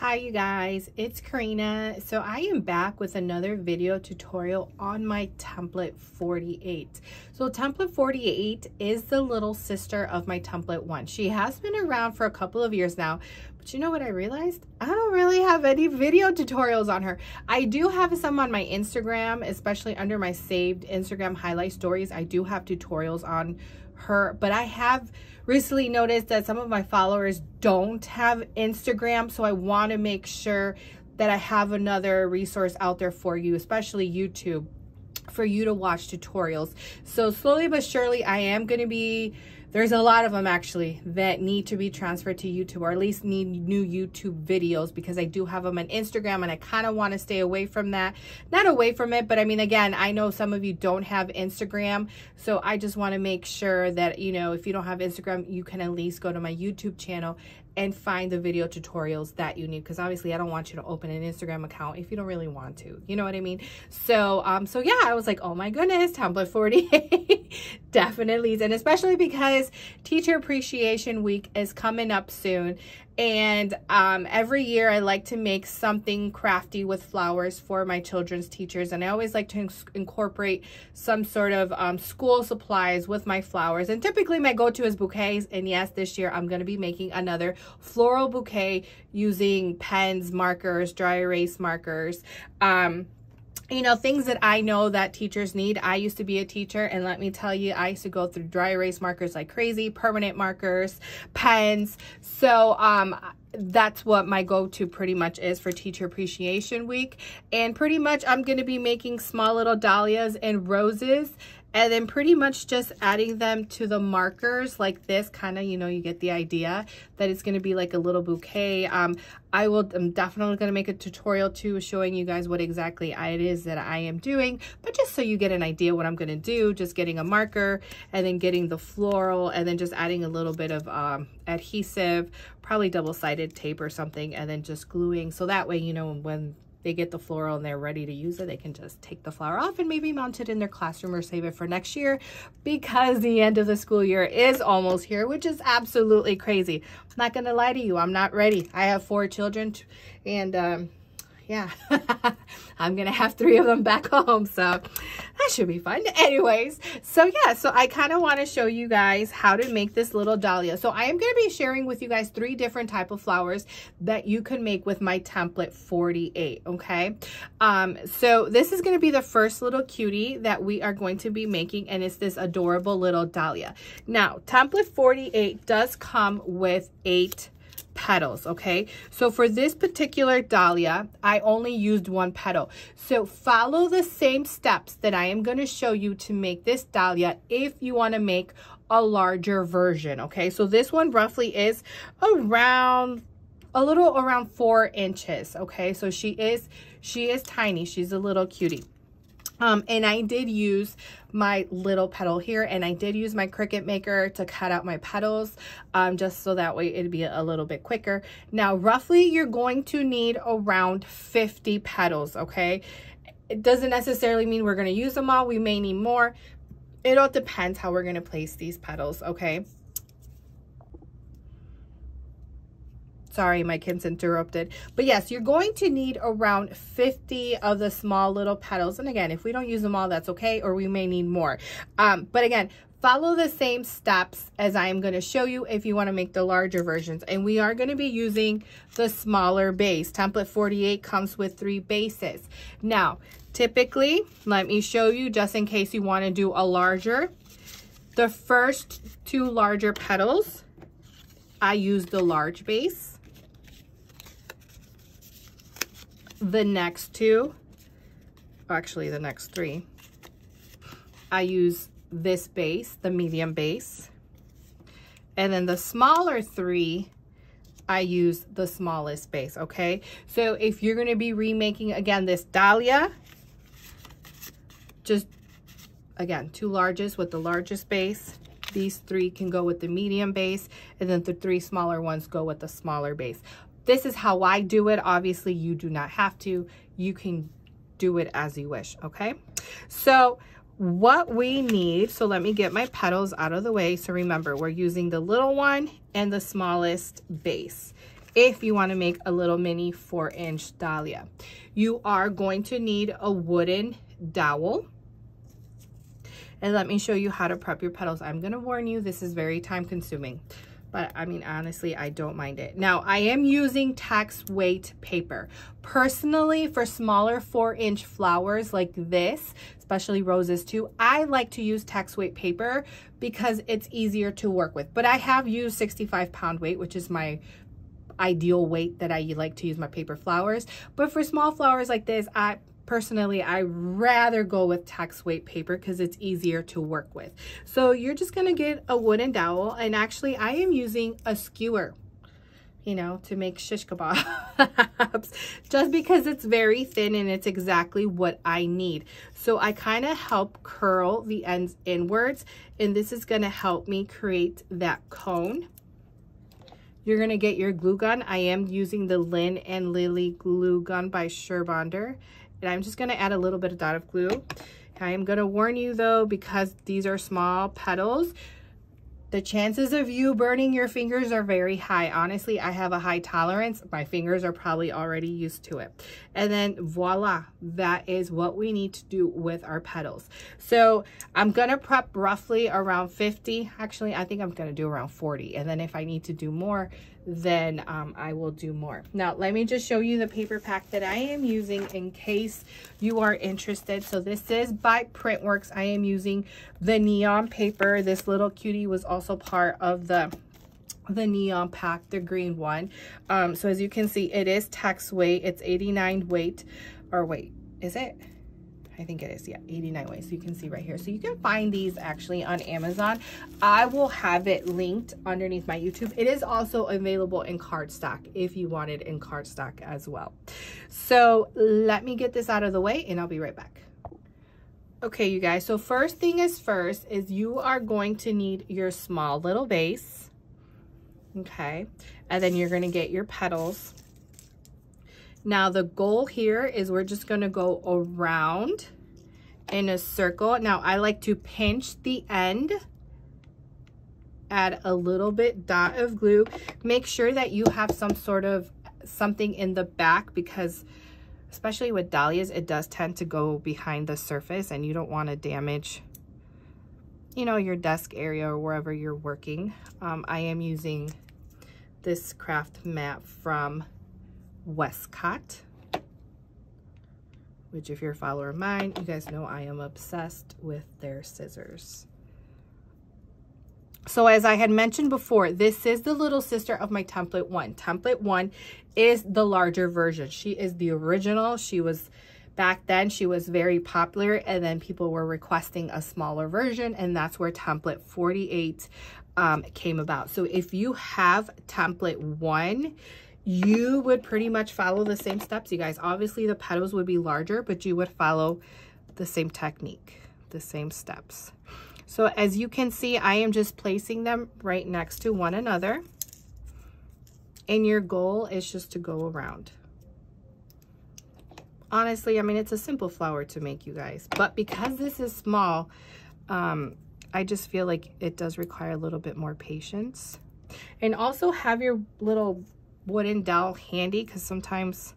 Hi you guys, it's Karina. So I am back with another video tutorial on my template 48. So template 48 is the little sister of my template 1. She has been around for a couple of years now, but you know what I realized? I don't really have any video tutorials on her. I do have some on my Instagram, especially under my saved Instagram highlight stories. I do have tutorials on her, but I have recently noticed that some of my followers don't have Instagram, so I want to make sure that I have another resource out there for you, especially YouTube, for you to watch tutorials. So slowly but surely I am going to be, there's a lot of them actually that need to be transferred to YouTube, or at least need new YouTube videos, because I do have them on Instagram and I kind of want to stay away from that. Not away from it, but I mean, again, I know some of you don't have Instagram, so I just want to make sure that, you know, if you don't have Instagram, you can at least go to my YouTube channel and find the video tutorials that you need, because obviously I don't want you to open an Instagram account if you don't really want to, you know what I mean? So so yeah, I was like, oh my goodness, template 48 definitely, and especially because Teacher Appreciation Week is coming up soon, and every year I like to make something crafty with flowers for my children's teachers, and I always like to incorporate some sort of school supplies with my flowers, and typically my go-to is bouquets. And yes, this year I'm going to be making another floral bouquet using pens, markers, dry erase markers, you know, things that I know that teachers need. I used to be a teacher, and let me tell you, I used to go through dry erase markers like crazy, permanent markers, pens. So that's what my go-to pretty much is for Teacher Appreciation Week. And pretty much I'm going to be making small little dahlias and roses, and then pretty much just adding them to the markers like this, kind of, you know, you get the idea that it's going to be like a little bouquet. I'm definitely going to make a tutorial too, showing you guys what exactly it is that I am doing, but just so you get an idea what I'm going to do, just getting a marker and then getting the floral, and then just adding a little bit of adhesive, probably double-sided tape or something, and then just gluing, so that way, you know, when they get the floral and they're ready to use it, they can just take the flower off and maybe mount it in their classroom or save it for next year, because the end of the school year is almost here, which is absolutely crazy. I'm not gonna lie to you, I'm not ready. I have 4 children, and yeah, I'm gonna have 3 of them back home, so that should be fun. Anyways, so yeah, so I kind of want to show you guys how to make this little dahlia. So I am going to be sharing with you guys 3 different type of flowers that you can make with my template 48. Okay, so this is going to be the first little cutie that we are going to be making, and it's this adorable little dahlia. Now, template 48 does come with 8 petals. Okay, so for this particular dahlia, I only used 1 petal. So follow the same steps that I am going to show you to make this dahlia if you want to make a larger version. Okay, so this one roughly is around a little around 4 inches. Okay, so she is tiny. She's a little cutie. And I did use my little petal here, and I did use my Cricut Maker to cut out my petals, just so that way it'd be a little bit quicker. Now, roughly, you're going to need around 50 petals, okay? It doesn't necessarily mean we're going to use them all. We may need more. It all depends how we're going to place these petals, okay? Sorry, my kids interrupted. But yes, you're going to need around 50 of the small little petals. And again, if we don't use them all, that's okay, or we may need more. But again, follow the same steps as I am going to show you if you want to make the larger versions. And we are going to be using the smaller base. Template 48 comes with 3 bases. Now, typically, let me show you just in case you want to do a larger. The first 2 larger petals, I use the large base. The next 2, actually the next 3, I use this base, the medium base. And then the smaller 3, I use the smallest base, okay? So if you're going to be remaking, again, this dahlia, just, again, 2 largest with the largest base. These 3 can go with the medium base, and then the 3 smaller ones go with the smaller base. This is how I do it. Obviously, you do not have to. You can do it as you wish, okay? So what we need, so let me get my petals out of the way. So remember, we're using the little one and the smallest base. if you want to make a little mini 4-inch dahlia. You are going to need a wooden dowel. And let me show you how to prep your petals. I'm going to warn you, this is very time consuming. But I mean, honestly, I don't mind it. Now, I am using text weight paper. Personally, for smaller 4-inch flowers like this, especially roses too, I like to use text weight paper because it's easier to work with. But I have used 65-pound weight, which is my ideal weight that I like to use my paper flowers. But for small flowers like this, personally, I rather go with text weight paper because it's easier to work with. So you're just going to get a wooden dowel, and actually I am using a skewer, you know, to make shish kebabs just because it's very thin and it's exactly what I need. So I kind of help curl the ends inwards, and this is going to help me create that cone. You're going to get your glue gun. I am using the Lynn and Lily glue gun by Surebonder. And I'm just going to add a little bit of dot of glue. I am going to warn you though, because these are small petals, the chances of you burning your fingers are very high. Honestly, I have a high tolerance. My fingers are probably already used to it. And then voila, that is what we need to do with our petals. So I'm going to prep roughly around 50. Actually, I think I'm going to do around 40. And then if I need to do more, then I will do more. Now, let me just show you the paper pack that I am using in case you are interested. So this is by Printworks. I am using the neon paper. This little cutie was also part of the neon pack, the green one. So as you can see, it is text weight. It's 89 weight, or wait, is it? I think it is, yeah, 89 weight. So you can see right here. So you can find these actually on Amazon. I will have it linked underneath my YouTube. It is also available in cardstock if you want it in cardstock as well. So let me get this out of the way and I'll be right back. Okay, you guys, so first thing is first is you are going to need your small little vase. Okay, and then you're gonna get your petals. Now the goal here is we're just gonna go around in a circle. Now I like to pinch the end, add a little bit dot of glue. Make sure that you have some sort of something in the back, because especially with dahlias, it does tend to go behind the surface and you don't want to damage, you know, your desk area or wherever you're working. I am using this craft mat from Westcott, which if you're a follower of mine, you guys know I am obsessed with their scissors. So as I had mentioned before, this is the little sister of my template one. Template one is the larger version. She is the original. She was, back then, she was very popular, and then people were requesting a smaller version, and that's where template 48 came about. So if you have template one, you would pretty much follow the same steps, you guys. Obviously the petals would be larger, but you would follow the same technique, the same steps. So as you can see, I am just placing them right next to one another. And your goal is just to go around. Honestly, I mean, it's a simple flower to make, you guys. But because this is small, I just feel like it does require a little bit more patience. And also have your little wooden dowel handy, because sometimes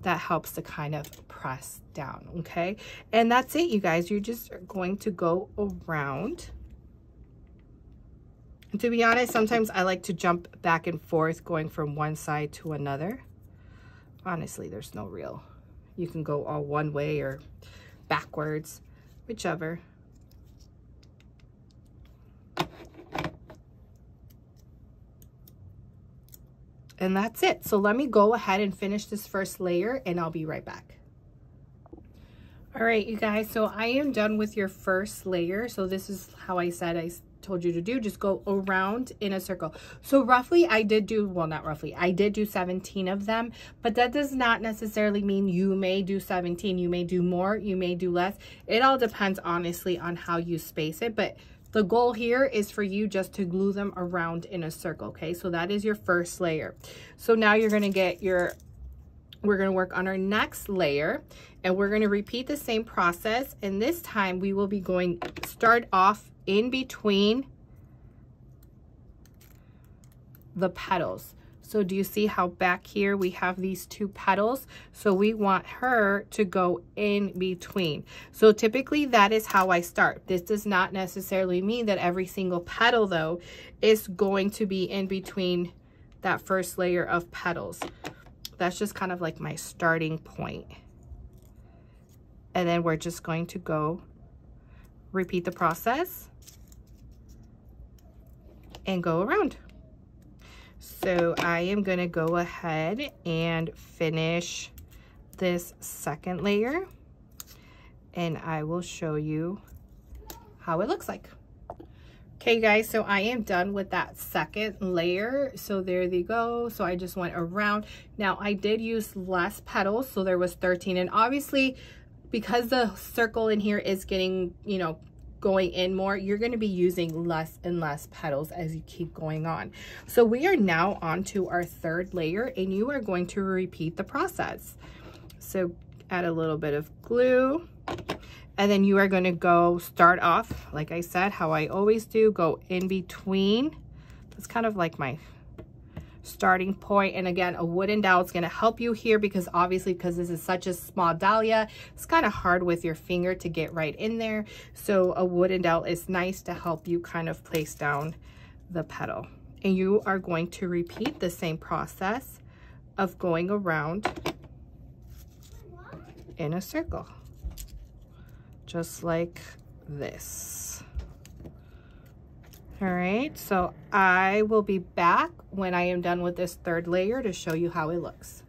that helps to kind of press down. Okay, and that's it, you guys. You're just going to go around. And to be honest, sometimes I like to jump back and forth going from one side to another. Honestly, there's no real, you can go all one way or backwards, whichever. And that's it. So let me go ahead and finish this first layer and I'll be right back. All right, you guys, so I am done with your first layer. So this is how I said I told you to do, just go around in a circle. So roughly I did do, well, not roughly, I did do 17 of them, but that does not necessarily mean you may do 17. You may do more, you may do less. It all depends honestly on how you space it, but the goal here is for you just to glue them around in a circle, okay? So that is your first layer. So now you're gonna get your, we're gonna work on our next layer, and we're gonna repeat the same process, and this time we will be going, start off in between the petals. So do you see how back here we have these two petals? So we want her to go in between. So typically that is how I start. This does not necessarily mean that every single petal though is going to be in between that first layer of petals. That's just kind of like my starting point. And then we're just going to go repeat the process and go around. So I am going to go ahead and finish this second layer, and I will show you how it looks like. Okay, guys, so I am done with that second layer. So there they go. So I just went around. Now I did use less petals, so there was 13, and obviously because the circle in here is getting, you know, going in more, you're going to be using less and less petals as you keep going on. So we are now on to our third layer, and you are going to repeat the process. So add a little bit of glue, and then you are going to go start off, like I said, how I always do, go in between. That's kind of like my starting point. And again, a wooden dowel is going to help you here because obviously, because this is such a small dahlia, it's kind of hard with your finger to get right in there. So a wooden dowel is nice to help you kind of place down the petal. And you are going to repeat the same process of going around in a circle, just like this. All right, so I will be back when I am done with this third layer to show you how it looks.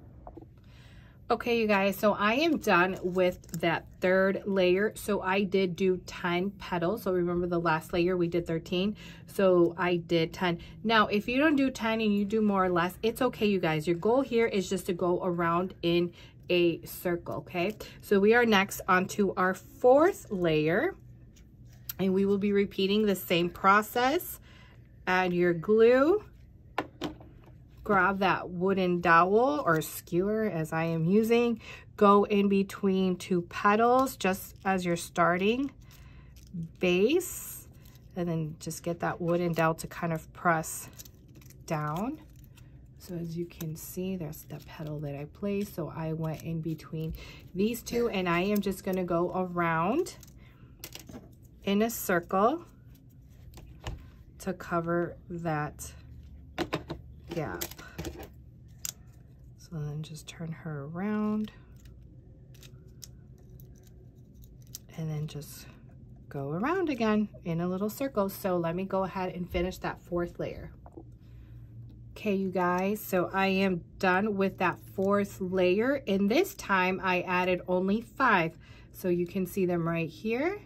Okay, you guys, so I am done with that third layer. So I did do 10 petals. So remember the last layer we did 13. So I did 10. Now, if you don't do 10 and you do more or less, it's okay, you guys. Your goal here is just to go around in a circle, okay? So we are next onto our fourth layer. And we will be repeating the same process. Add your glue, grab that wooden dowel or skewer as I am using, go in between two petals just as you're starting base, and then just get that wooden dowel to kind of press down. So as you can see, there's the petal that I placed. So I went in between these two, and I am just gonna go around in a circle to cover that gap. So then just turn her around and then just go around again in a little circle. So let me go ahead and finish that fourth layer. Okay, you guys, so I am done with that fourth layer, and this time I added only 5. So you can see them right here.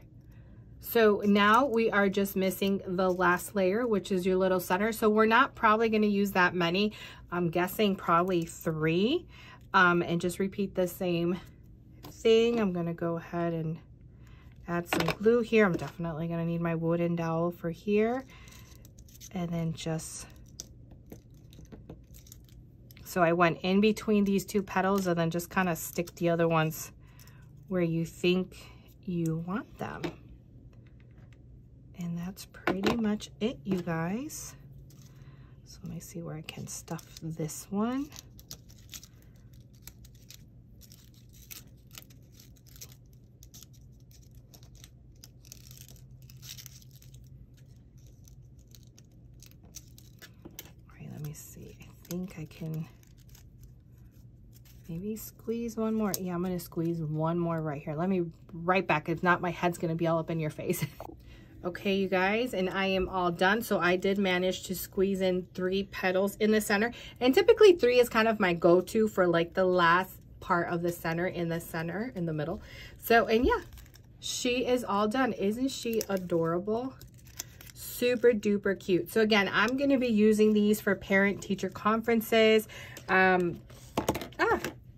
So now we are just missing the last layer, which is your little center. So we're not probably going to use that many. I'm guessing probably 3. And just repeat the same thing. I'm going to go ahead and add some glue here. I'm definitely going to need my wooden dowel for here. And then just... So I went in between these two petals and then just kind of stick the other ones where you think you want them. And that's pretty much it, you guys. So let me see where I can stuff this one. All right, let me see. I think I can maybe squeeze one more. Yeah, I'm gonna squeeze one more right here. Let me right back. If not, my head's gonna be all up in your face. Okay, you guys, and I am all done. So I did manage to squeeze in 3 petals in the center. And typically 3 is kind of my go-to for like the last part of the center, in the middle. So, and yeah, she is all done. Isn't she adorable? Super duper cute. So again, I'm going to be using these for parent-teacher conferences.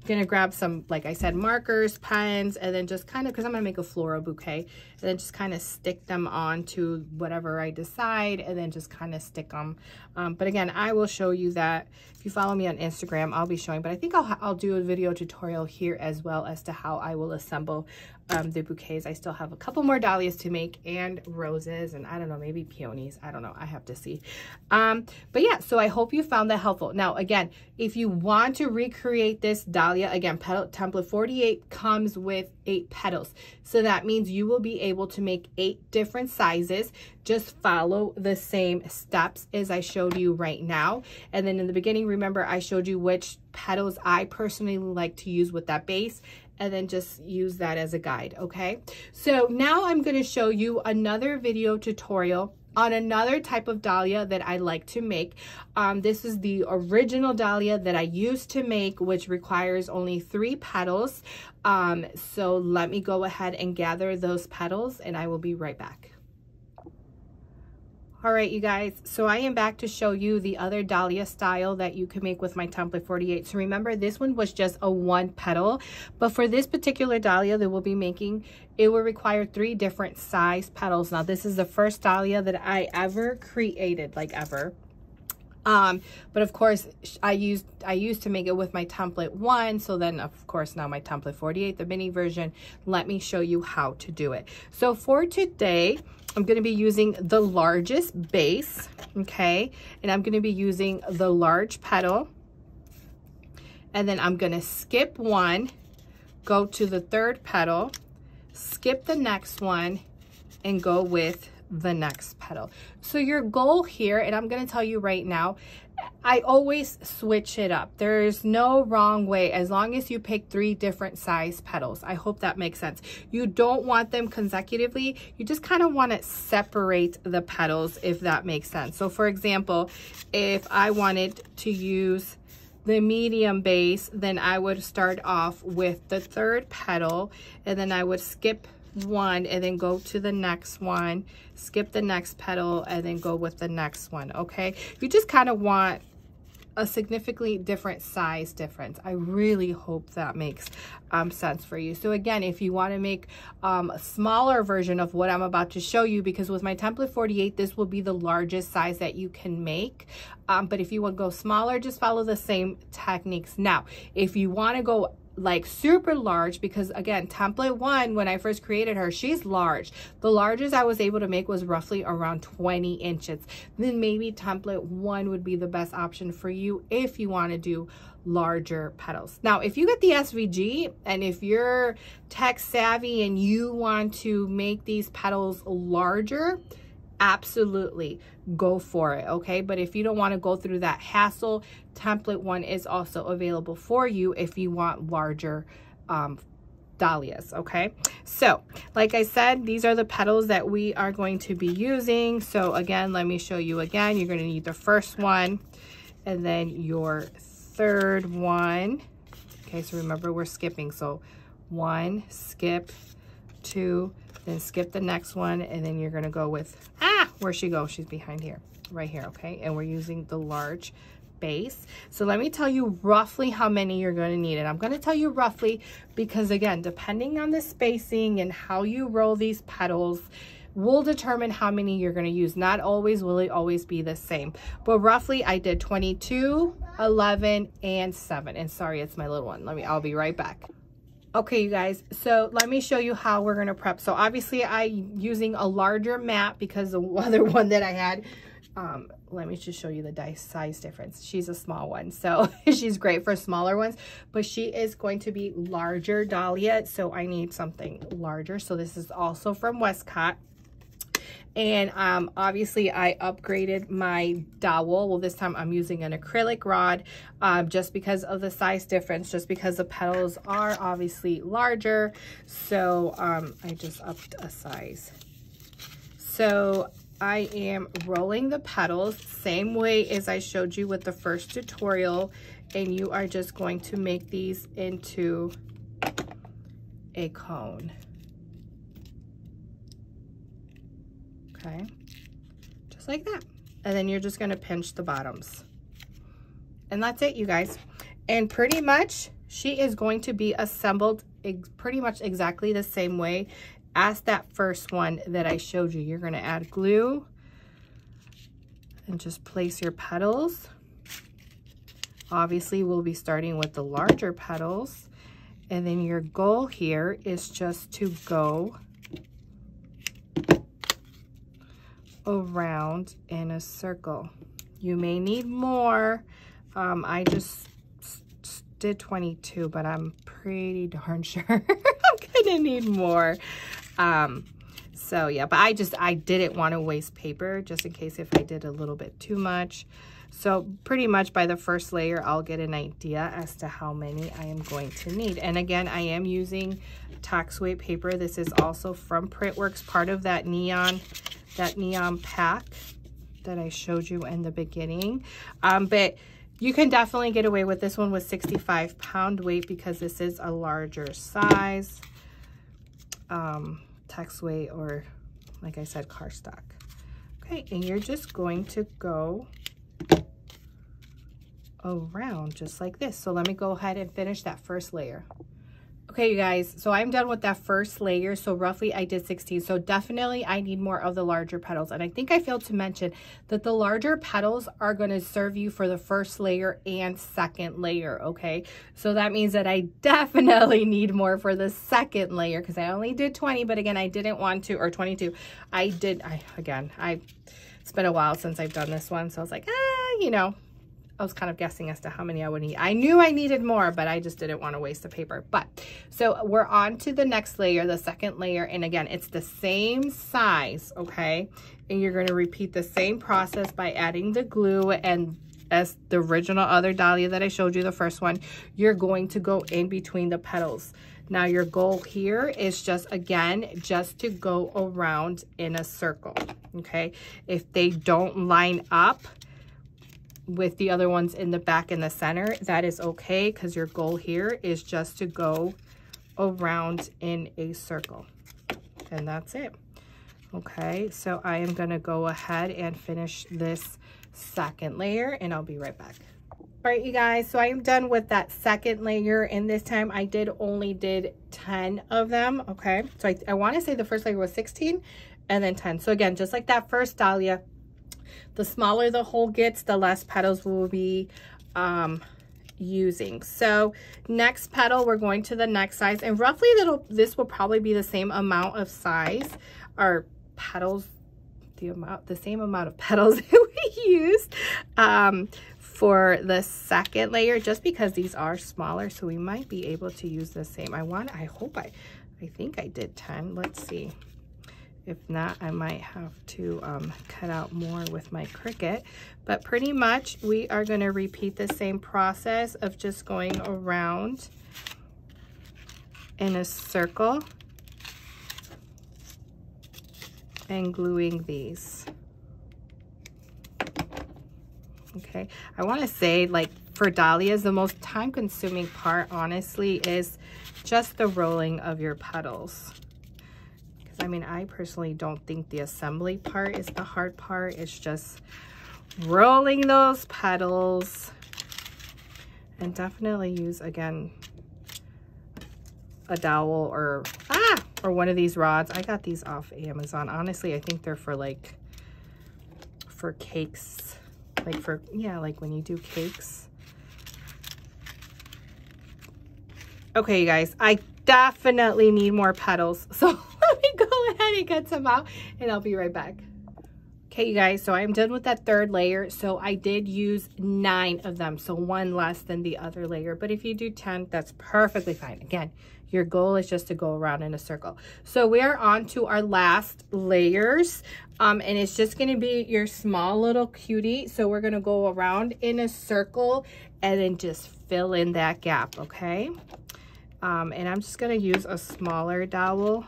gonna grab some, like I said, markers, pens, and then just kind of, because I'm gonna make a floral bouquet, and then just kind of stick them on to whatever I decide, and then just kind of stick them. But again, I will show you that. If you follow me on Instagram, I'll be showing, but I think I'll do a video tutorial here as well as to how I will assemble the bouquets. I still have a couple more dahlias to make, and roses, and I don't know, maybe peonies. I don't know. I have to see. But yeah, so I hope you found that helpful. Now, again, if you want to recreate this dahlia, again, petal template 48 comes with 8 petals. So that means you will be able to make 8 different sizes. Just follow the same steps as I showed you right now. And then in the beginning, remember, I showed you which petals I personally like to use with that base, and then just use that as a guide, okay? So now I'm gonna show you another video tutorial on another type of dahlia that I like to make. This is the original dahlia that I used to make, which requires only 3 petals. So let me go ahead and gather those petals, and I will be right back. All right, you guys, so I am back to show you the other dahlia style that you can make with my template 48. So remember, this one was just a 1 petal, but for this particular dahlia that we'll be making, it will require 3 different size petals. Now, this is the first dahlia that I ever created, like ever. But of course, I used to make it with my template 1. So then, of course, now my template 48, the mini version. Let me show you how to do it. So for today, I'm going to be using the largest base, okay? And I'm going to be using the large petal. And then I'm going to skip 1, go to the 3rd petal, skip the next one, and go with the next petal. So your goal here, and I'm going to tell you right now, I always switch it up. There's no wrong way as long as you pick 3 different size petals. I hope that makes sense. You don't want them consecutively. You just kind of want to separate the petals, if that makes sense. So for example, if I wanted to use the medium base, then I would start off with the 3rd petal, and then I would skip 1 and then go to the next one, skip the next petal, and then go with the next one. Okay, you just kind of want a significantly different size difference. I really hope that makes sense for you. So again, if you want to make a smaller version of what I'm about to show you, because with my template 48, this will be the largest size that you can make. But if you want to go smaller, just follow the same techniques. Now, if you want to go like super large, because again, template 1, when I first created her, she's large. The largest I was able to make was roughly around 20 inches. Then maybe template 1 would be the best option for you if you want to do larger petals. Now, if you get the SVG and if you're tech savvy and you want to make these petals larger, absolutely go for it, okay? But if you don't want to go through that hassle, template 1 is also available for you if you want larger dahlias, okay? So like I said, these are the petals that we are going to be using. So again, let me show you again. You're going to need the first one and then your 3rd one. Okay, so remember, we're skipping. So 1, skip, 2, then skip the next one, and then you're gonna go with, where'd she go? She's behind here, right here, okay? And we're using the large base. So let me tell you roughly how many you're gonna need. And I'm gonna tell you roughly because again, depending on the spacing and how you roll these petals will determine how many you're gonna use. Not always will it always be the same, but roughly I did 22, 11, and 7. And sorry, it's my little one. I'll be right back. Okay, you guys, so let me show you how we're going to prep. So obviously I'm using a larger mat because the other one that I had, let me just show you the size difference. She's a small one, so she's great for smaller ones, but she is going to be larger dahlia, so I need something larger. So this is also from Westcott. And obviously I upgraded my dowel. Well, this time I'm using an acrylic rod just because of the size difference, just because the petals are obviously larger. So I just upped a size. So I am rolling the petals same way as I showed you with the first tutorial. And you are just going to make these into a cone. Okay, just like that. And then you're just going to pinch the bottoms. And that's it, you guys. And pretty much she is going to be assembled pretty much exactly the same way as that first one that I showed you. You're going to add glue and just place your petals. Obviously, we'll be starting with the larger petals. And then your goal here is just to go around in a circle. You may need more. I just did 22, but I'm pretty darn sure I'm gonna need more. So yeah, but I didn't want to waste paper just in case if I did a little bit too much. So pretty much by the first layer, I'll get an idea as to how many I am going to need. And again, I am using tax weight paper. This is also from Printworks, part of that neon pack that I showed you in the beginning. But you can definitely get away with this one with 65 pound weight because this is a larger size. Tax weight, or like I said, cardstock. Okay, and you're just going to go around just like this. So let me go ahead and finish that first layer. Okay, you guys, so I'm done with that first layer. So roughly I did 16. So definitely I need more of the larger petals. And I think I failed to mention that the larger petals are going to serve you for the first layer and second layer, okay? So that means that I definitely need more for the second layer because I only did 20, but again, I didn't want to, or 22. It's been a while since I've done this one. So I was like, you know, I was kind of guessing as to how many I would need. I knew I needed more, but I just didn't want to waste the paper. But so we're on to the next layer, the second layer. And again, it's the same size, okay? And you're going to repeat the same process by adding the glue. And as the original other dahlia that I showed you, the first one, you're going to go in between the petals. Now your goal here is just, again, just to go around in a circle, okay? If they don't line up with the other ones in the back and the center, that is okay, because your goal here is just to go around in a circle, and that's it. Okay, so I am going to go ahead and finish this second layer, and I'll be right back. All right, you guys, so I am done with that second layer, and this time I only did 10 of them. Okay, so I want to say the first layer was 16 and then 10. So again, just like that first dahlia, the smaller the hole gets, the less petals we'll be using. So next petal, we're going to the next size, and roughly this will probably be the same amount of size, or petals, the same amount of petals that we used for the second layer, just because these are smaller, so we might be able to use the same. I think I did 10. Let's see. If not, I might have to cut out more with my Cricut. But pretty much we are going to repeat the same process of just going around in a circle and gluing these. Okay, I want to say, like, for dahlias, the most time-consuming part, honestly, is just the rolling of your petals. I mean, I personally don't think the assembly part is the hard part. It's just rolling those petals. And definitely use, again, a dowel or one of these rods. I got these off Amazon. Honestly, I think they're for cakes. Like when you do cakes. Okay, you guys, I definitely need more petals. So let me go ahead and get some out, and I'll be right back. Okay, you guys, so I'm done with that third layer. So I did use 9 of them, so 1 less than the other layer. But if you do 10, that's perfectly fine. Again, your goal is just to go around in a circle. So we are on to our last layers, and it's just going to be your small little cutie. So we're going to go around in a circle and then just fill in that gap, okay? And I'm just going to use a smaller dowel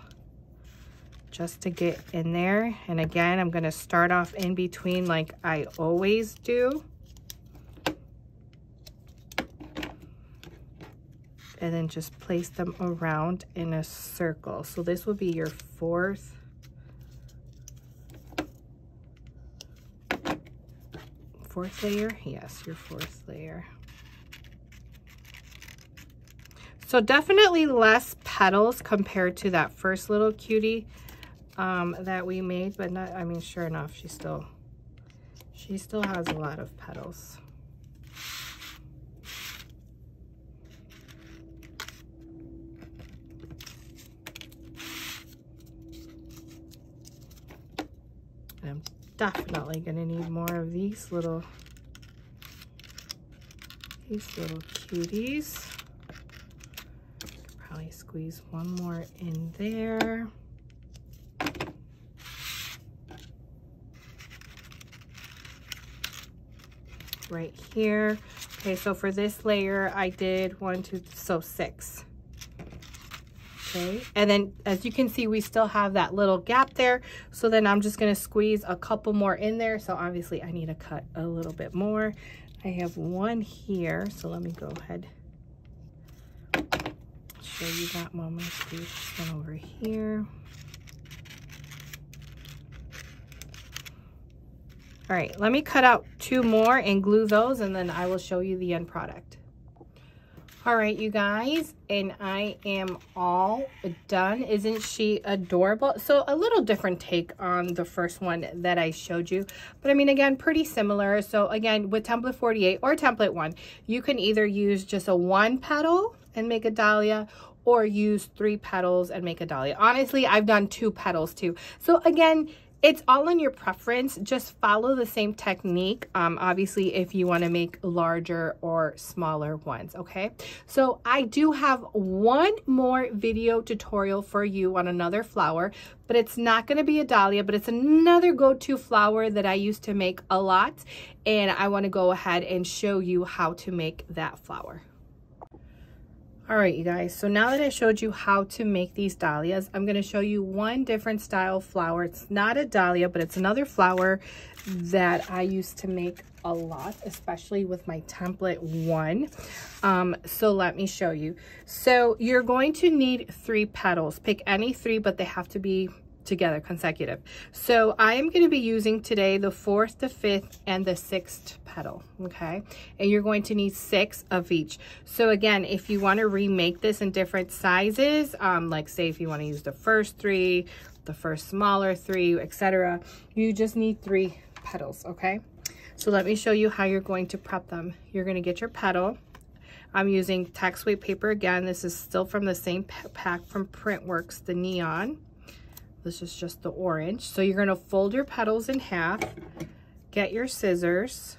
just to get in there. And again, I'm going to start off in between like I always do. And then just place them around in a circle. So this will be your fourth layer. Yes, your fourth layer. So definitely less petals compared to that first little cutie that we made, but not, I mean, sure enough, she still has a lot of petals. I'm definitely gonna need more of these little cuties. Probably squeeze one more in there. Right here. Okay, so for this layer, I did 6. Okay, and then as you can see, we still have that little gap there. So then I'm just gonna squeeze a couple more in there. So obviously I need to cut a little bit more. I have one here, so let me go ahead. Show you that one. I'm gonna squeeze this one over here. All right, let me cut out 2 more and glue those, and then I will show you the end product. All right, you guys, and I am all done. Isn't she adorable? So a little different take on the first one that I showed you, but I mean, again, pretty similar. So again, with template 48 or template 1, you can either use just a 1 petal and make a dahlia, or use 3 petals and make a dahlia. Honestly, I've done 2 petals too. So again, it's all in your preference. Just follow the same technique, obviously, if you want to make larger or smaller ones, okay? So I do have one more video tutorial for you on another flower, but it's not going to be a dahlia, but it's another go-to flower that I used to make a lot, and I want to go ahead and show you how to make that flower. All right, you guys, so now that I showed you how to make these dahlias, I'm gonna show you one different style flower. It's not a dahlia, but it's another flower that I used to make a lot, especially with my template 1. So let me show you. So you're going to need 3 petals. Pick any 3, but they have to be together, consecutive. So I am going to be using today the 4th, the 5th, and the 6th petal, okay? And you're going to need 6 of each. So again, if you want to remake this in different sizes, like say if you want to use the first 3, the first smaller 3, etc., you just need 3 petals, okay? So let me show you how you're going to prep them. You're going to get your petal. I'm using tax weight paper again. This is still from the same pack from Printworks, the neon. This is just the orange. So you're gonna fold your petals in half, get your scissors,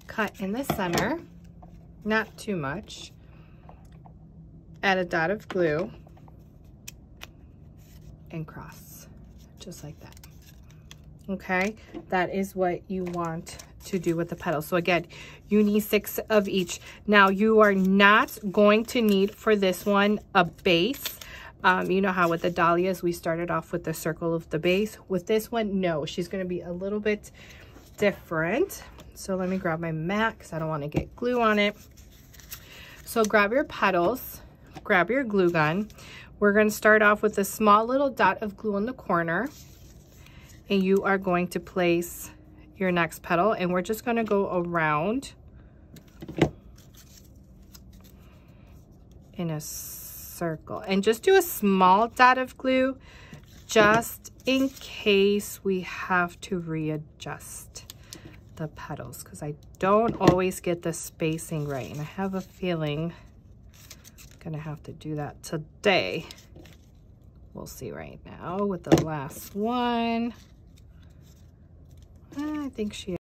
cut in the center, not too much, add a dot of glue, and cross, just like that. Okay, that is what you want to do with the petals. So again, you need 6 of each. Now you are not going to need for this one a base. You know how with the dahlias, we started off with the circle of the base. With this one, no, she's going to be a little bit different. So let me grab my mat because I don't want to get glue on it. So grab your petals, grab your glue gun. We're going to start off with a small little dot of glue in the corner. And you are going to place your next petal. And we're just going to go around in a circle, and just do a small dot of glue just in case we have to readjust the petals, because I don't always get the spacing right, and I have a feeling I'm gonna have to do that today. We'll see right now with the last one. I think she